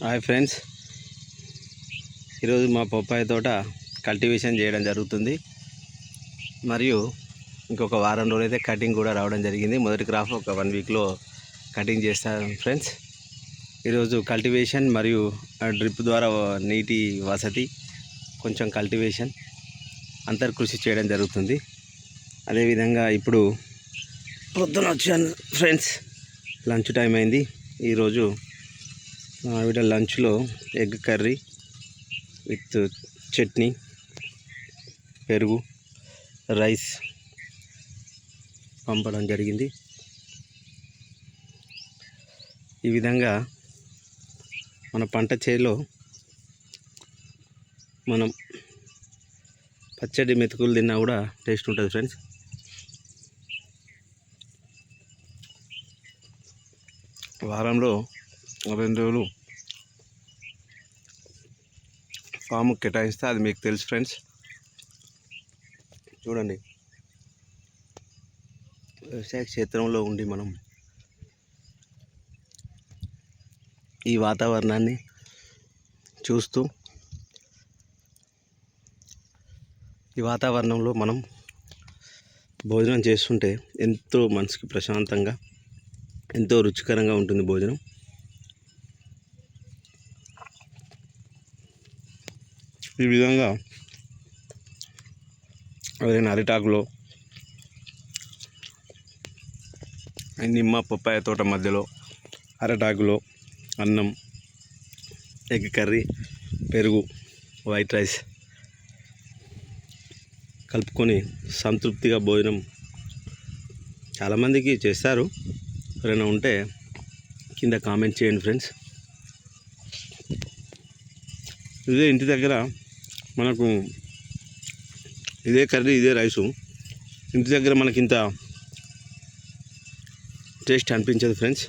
Hi friends, ఈరోజు మా papaya తోట కల్టివేషన్ చేయడం జరుగుతుంది. మరియు ఇంకొక వారం రోజులైతే కటింగ్ కూడా రావడం జరిగింది. మొదటి క్రాప్ ఒక 1 వీక్లో కటింగ్ చేస్తాను ఫ్రెండ్స్. ఈరోజు కల్టివేషన్ మరియు డ్రిప్ ద్వారా నీటి వసతి, కొంచెం కల్టివేషన్ అంతర్కృషి చేయడం జరుగుతుంది. అదేవిధంగా ఇప్పుడు పొద్దున వచ్చాను ఫ్రెండ్స్, లంచ్ టైం అయింది. ఈరోజు ఆవిడ లంచ్లో ఎగ్ కర్రీ విత్ చట్నీ, పెరుగు, రైస్ పంపడం జరిగింది. ఈ విధంగా మన పంట చేలో మనం పచ్చడి మెతుకులు తిన్నా కూడా టేస్ట్ ఉంటుంది ఫ్రెండ్స్. వారంలో 2 రోజులు ఫామ్ కేటాయిస్తే అది మీకు తెలుసు ఫ్రెండ్స్. చూడండి, వ్యవసాయ క్షేత్రంలో ఉండి మనం ఈ వాతావరణాన్ని చూస్తూ, ఈ వాతావరణంలో మనం భోజనం చేస్తుంటే ఎంతో మనసుకి ప్రశాంతంగా, ఎంతో రుచికరంగా ఉంటుంది భోజనం. ఈ విధంగా ఎవరైనా అరిటాకులో నిమ్మ పప్పాయ తోట మధ్యలో అరటాకులో అన్నం, ఎగ్ కర్రీ, పెరుగు, వైట్ రైస్ కలుపుకొని సంతృప్తిగా భోజనం చాలామందికి చేస్తారు. ఎవరైనా ఉంటే కింద కామెంట్ చేయండి ఫ్రెండ్స్. ఇదే ఇంటి దగ్గర మనకు ఇదే కర్రీ, ఇదే రైసు ఇంటి దగ్గర మనకి ఇంత టేస్ట్ అనిపించదు ఫ్రెండ్స్.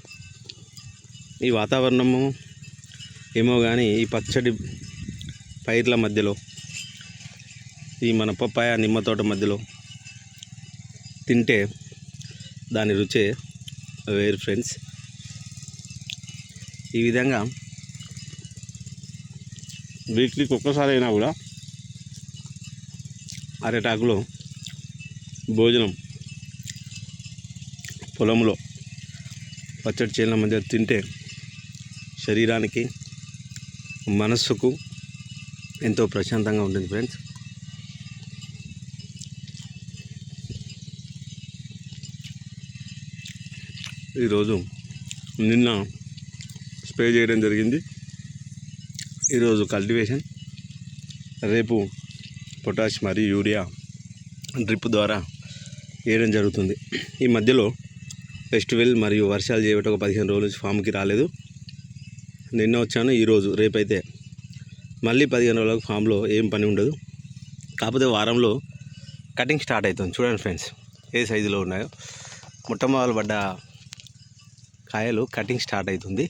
ఈ వాతావరణము ఏమో కానీ ఈ పచ్చడి పైర్ల మధ్యలో, ఈ మన పప్పాయ నిమ్మ తోట మధ్యలో తింటే దాని రుచే వేరు ఫ్రెండ్స్. ఈ విధంగా వీక్లీకి ఒక్కసారి అయినా కూడా అరటాకులో భోజనం పొలంలో పచ్చడి చేనుల మధ్య తింటే శరీరానికి, మనస్సుకు ఎంతో ప్రశాంతంగా ఉంటుంది ఫ్రెండ్స్. ఈరోజు నిన్న స్ప్రే చేయడం జరిగింది. ఈరోజు కల్టివేషన్, రేపు పొటాష్ మరియు యూరియా డ్రిప్ ద్వారా వేయడం జరుగుతుంది. ఈ మధ్యలో ఫెస్టివల్ మరియు వర్షాలు చేయబట్టి ఒక 15 రోజుల నుంచి ఫామ్కి రాలేదు. నిన్న వచ్చాను. ఈరోజు రేపైతే మళ్ళీ 15 రోజులకు ఫామ్లో ఏం పని ఉండదు. కాకపోతే వారంలో కటింగ్ స్టార్ట్ అవుతుంది. చూడండి ఫ్రెండ్స్, ఏ సైజులో ఉన్నాయో. మొట్టమొదలు పడ్డ కాయలు కటింగ్ స్టార్ట్ అవుతుంది.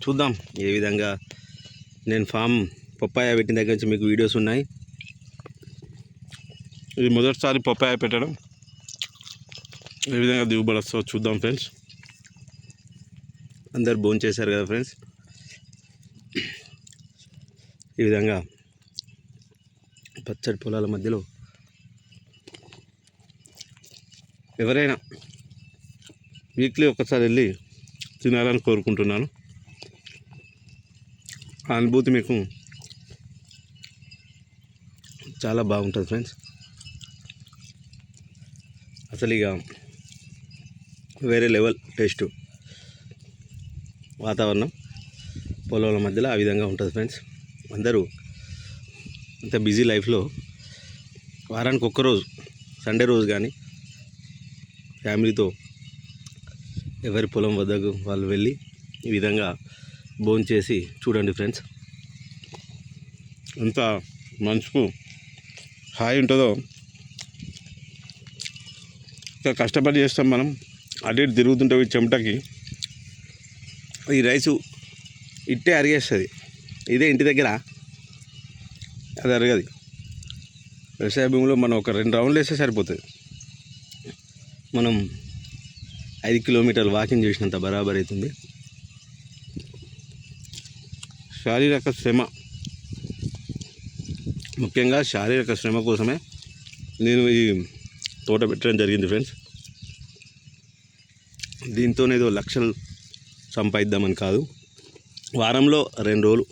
చూద్దాం ఏ విధంగా. నేను ఫామ్ పప్పాయ పెట్టిన దగ్గర నుంచి మీకు వీడియోస్ ఉన్నాయి. ఇది మొదటిసారి పప్పాయ పెట్టడం. ఏ విధంగా దిగుబడి వస్తుందో చూద్దాం ఫ్రెండ్స్. అందరు భోజనం చేశారు కదా ఫ్రెండ్స్. ఈ విధంగా పచ్చడి పొలాల మధ్యలో ఎవరైనా వీక్లీ ఒక్కసారి వెళ్ళి తినాలని కోరుకుంటున్నాను. ఆ అనుభూతి మీకు చాలా బాగుంటుంది ఫ్రెండ్స్. అసలు ఇక వేరే లెవెల్ టేస్ట్. వాతావరణం పొలాల మధ్యలో ఆ విధంగా ఉంటుంది ఫ్రెండ్స్. అందరూ అంత బిజీ లైఫ్లో వారానికి ఒక్కరోజు, సండే రోజు కానీ ఫ్యామిలీతో ఎవరి పొలం వద్దకు వాళ్ళు వెళ్ళి ఈ విధంగా భోజనం చేసి చూడండి ఫ్రెండ్స్. ఎంత మనసుకు హాయి ఉంటుందో. ఇంకా కష్టపడి చేస్తాం మనం, అటు ఇటు తిరుగుతుంటే ఈ చెమటకి ఈ రైసు ఇట్టే అరిగేస్తుంది. ఇదే ఇంటి దగ్గర అది అరగదు. వ్యవసాయ భూమిలో మనం ఒక 2 రౌండ్లు వేస్తే సరిపోతుంది. మనం 5 కిలోమీటర్లు వాకింగ్ చేసినంత బరాబర్ అవుతుంది. శారీరక శ్రమ, ముఖ్యంగా శారీరక శ్రమ కోసమే నేను ఈ తోట పెట్టడం జరిగింది ఫ్రెండ్స్. దీంతోనేదో లక్షలు సంపాదిద్దామని కాదు. వారంలో 2 రోజులు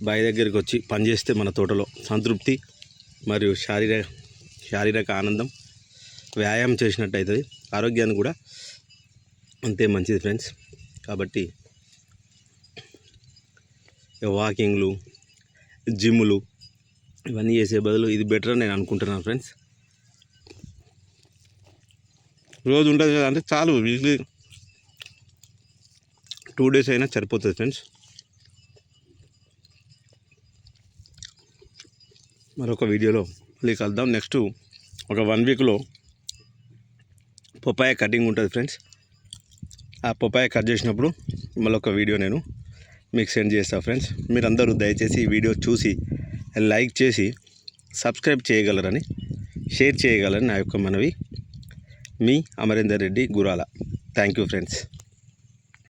బావి దగ్గరికి వచ్చి పనిచేస్తే మన తోటలో సంతృప్తి మరియు శారీరక ఆనందం, వ్యాయామం చేసినట్టు అవుతుంది. ఆరోగ్యానికి కూడా అంతే మంచిది ఫ్రెండ్స్. కాబట్టి వాకింగ్లు, జిమ్లు ఇవన్నీ చేసే బదులు ఇది బెటర్ అని నేను అనుకుంటున్నాను ఫ్రెండ్స్. రోజు ఉంటుంది కదా అంటే చాలు, వీక్లీ 2 days అయినా సరిపోతుంది ఫ్రెండ్స్. మరొక వీడియోలో మళ్ళీ కలుద్దాం. నెక్స్ట్ ఒక 1 weekలో పపాయ కటింగ్ ఉంటుంది ఫ్రెండ్స్. ఆ పపాయ కట్ చేసినప్పుడు మళ్ళొక వీడియో నేను మీకు సెండ్ చేస్తాను ఫ్రెండ్స్. మీరందరూ దయచేసి ఈ వీడియో చూసి లైక్ చేసి సబ్స్క్రైబ్ చేయగలరని, షేర్ చేయగలరని నా యొక్క మనవి. మీ Amarender Reddy Gurala. Thank you friends.